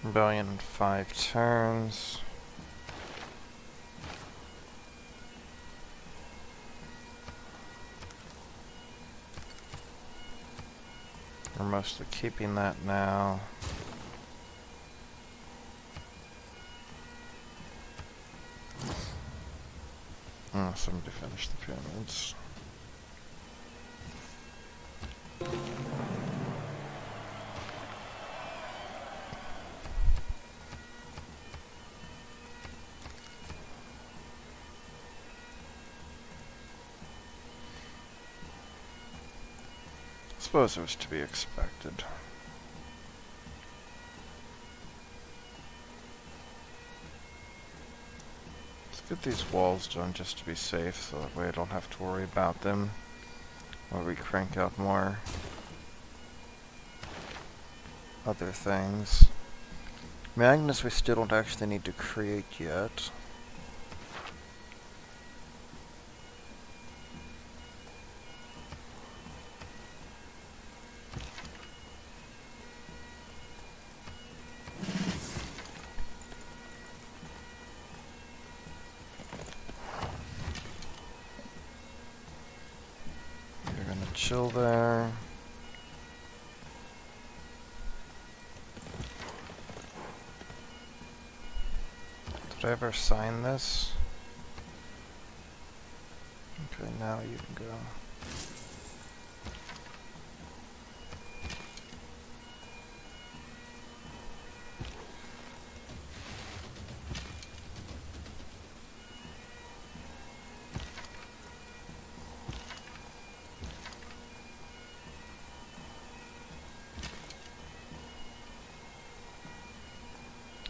Rebellion in 5 turns. We're mostly keeping that now. Oh, somebody finished the pyramids. I suppose it was to be expected. Let's get these walls done just to be safe, so that way I don't have to worry about them while we crank out more other things. Magnus we still don't actually need to create yet. Chill there. Did I ever sign this? Okay, now you can go.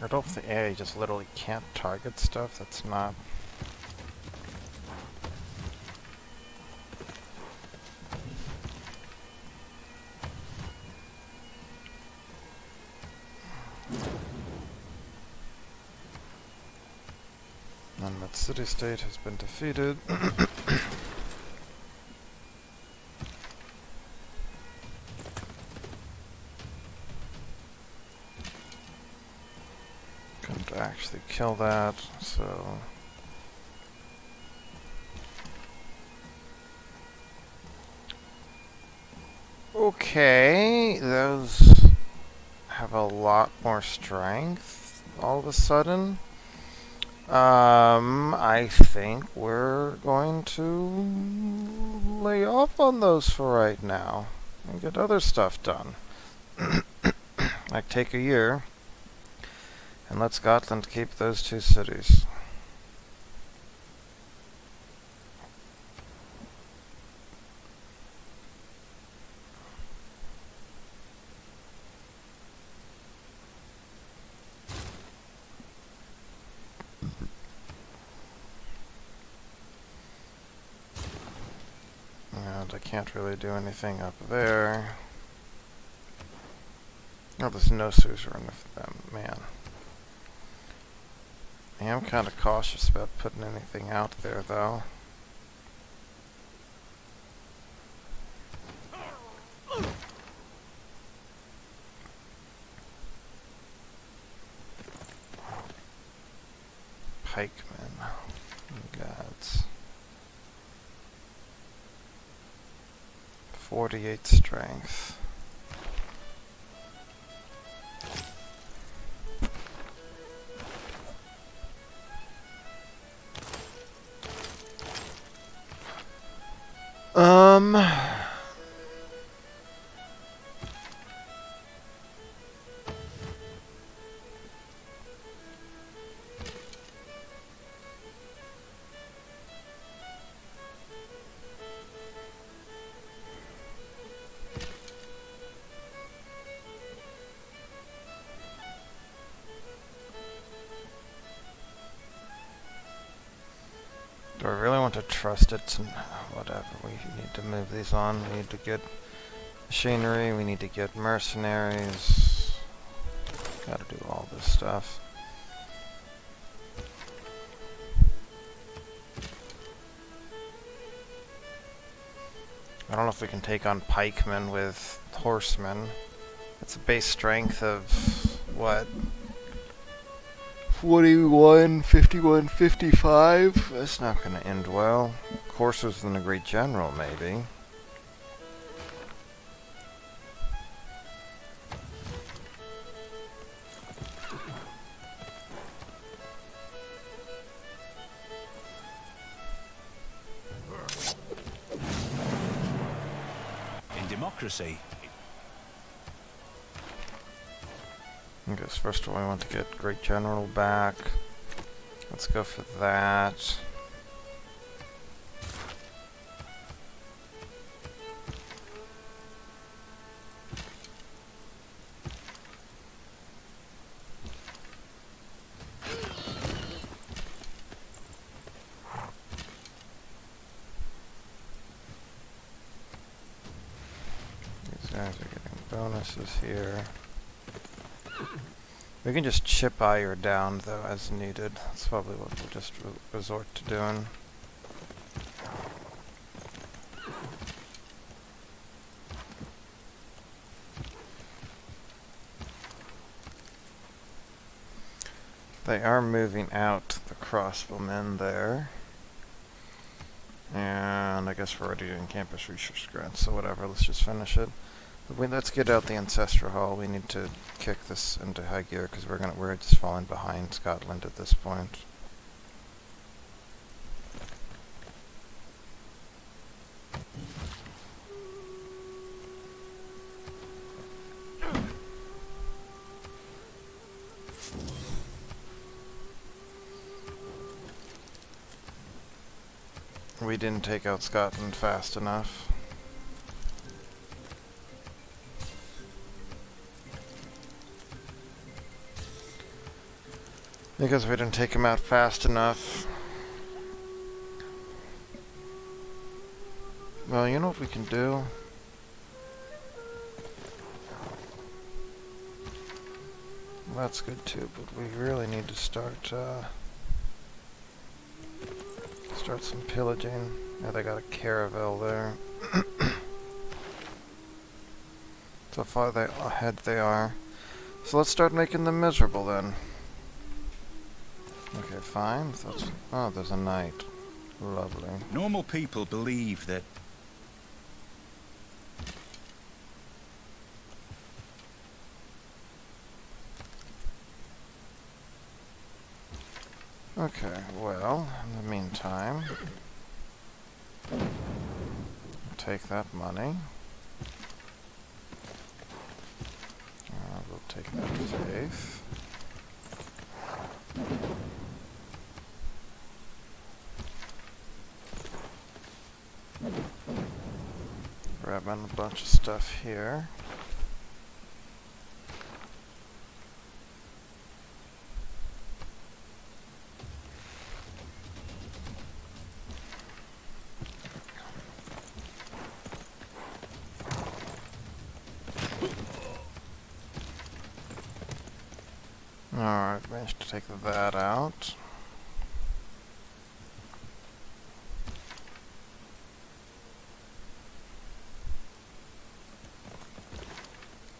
I don't think, yeah, you just literally can't target stuff. That's not... And that city-state has been defeated. Couldn't actually kill that, so... Okay, those have a lot more strength all of a sudden. I think we're going to lay off on those for right now and get other stuff done. Like take a year and let Scotland keep those 2 cities. And I can't really do anything up there. Oh, there's no suzerain of them, man. I am kind of cautious about putting anything out there, though. Pikemen. Gods. 48 strength. Do I really want to trust it to... whatever, we need to move these on. We need to get machinery, we need to get mercenaries. Gotta do all this stuff. I don't know if we can take on pikemen with horsemen. That's a base strength of... what? 41, 51, 55. That's not going to end well. Coursers than a great general, maybe. In democracy. I guess first of all, we want to get Great General back. Let's go for that. These guys are getting bonuses here. We can just chip iron down, though, as needed. That's probably what we'll just resort to doing. They are moving out the crossbowmen there. And I guess we're already doing campus research grants, so whatever, let's just finish it. Let's get out the Ancestral Hall. We need to kick this into high gear because we're just falling behind Scotland at this point. We didn't take out Scotland fast enough. Because we didn't take him out fast enough. Well, you know what we can do? That's good too, but we really need to start some pillaging. Yeah, they got a caravel there. So far ahead they are. So let's start making them miserable then. Okay, fine. That's, oh, there's a knight. Lovely. Normal people believe that... Okay, well, in the meantime, take that money. We'll take that faith. Grab in a bunch of stuff here. Alright, managed to take that out.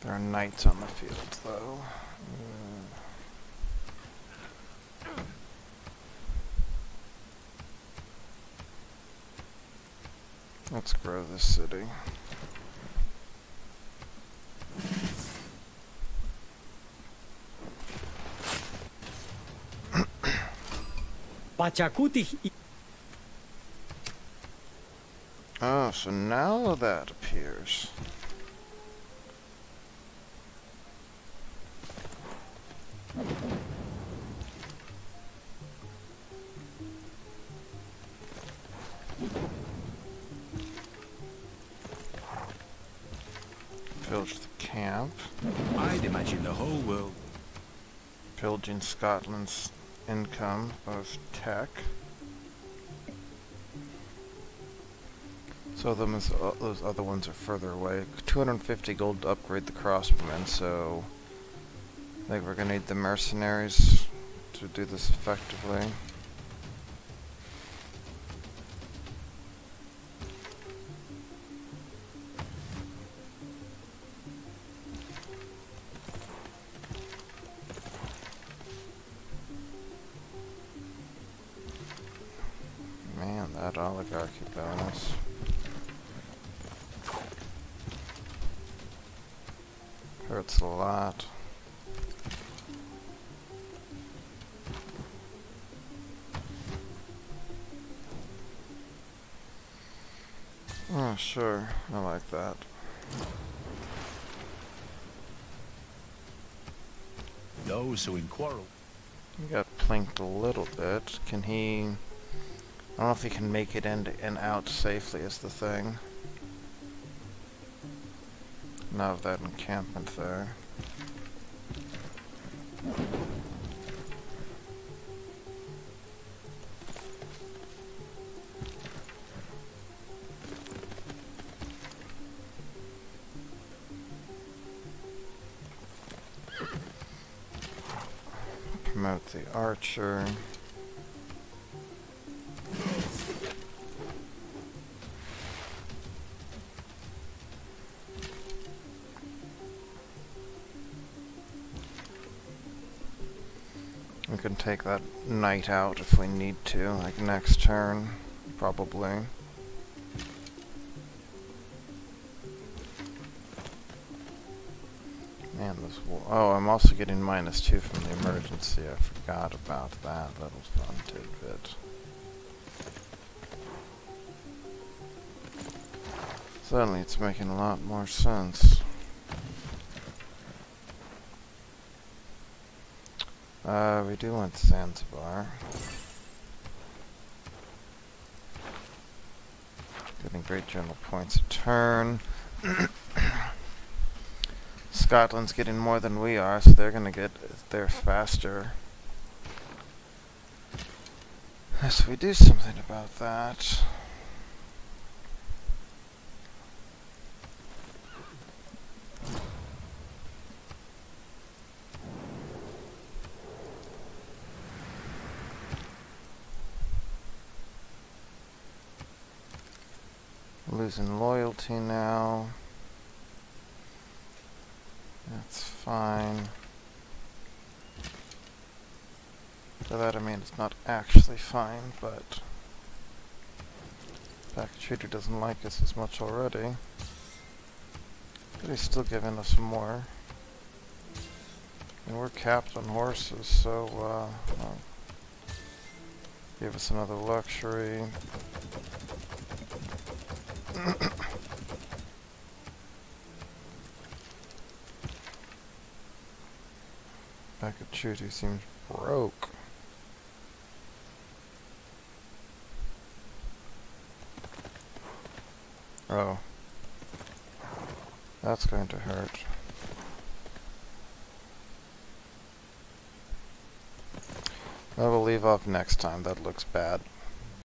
There are knights on the field, though. Let's grow this city. Oh, so now that appears. Pillage the camp. I'd imagine the whole world... Pillaging Scotland's income of tech. So those other ones are further away. 250 gold to upgrade the crossbowmen, so I think we're gonna need the mercenaries to do this effectively. Man, that oligarchy bonus. Hurts a lot. Oh, sure. I like that. Those who in quarrel... He got plinked a little bit. Can he... I don't know if he can make it in and out safely is the thing. Not of that encampment there. Promote the archer. We can take that knight out if we need to, like next turn, probably. Man, this war. Oh, I'm also getting -2 from the emergency. I forgot about that little fun tidbit. Suddenly it's making a lot more sense. We do want Zanzibar. Getting great general points a turn. Scotland's getting more than we are, so they're gonna get there faster. guess we do something about that. Losing loyalty now. That's fine. By that I mean it's not actually fine, but Pack Trader doesn't like us as much already. But he's still giving us more. And we're capped on horses, so well, give us another luxury. Pack seems broke. Oh. That's going to hurt. I will leave off next time. That looks bad.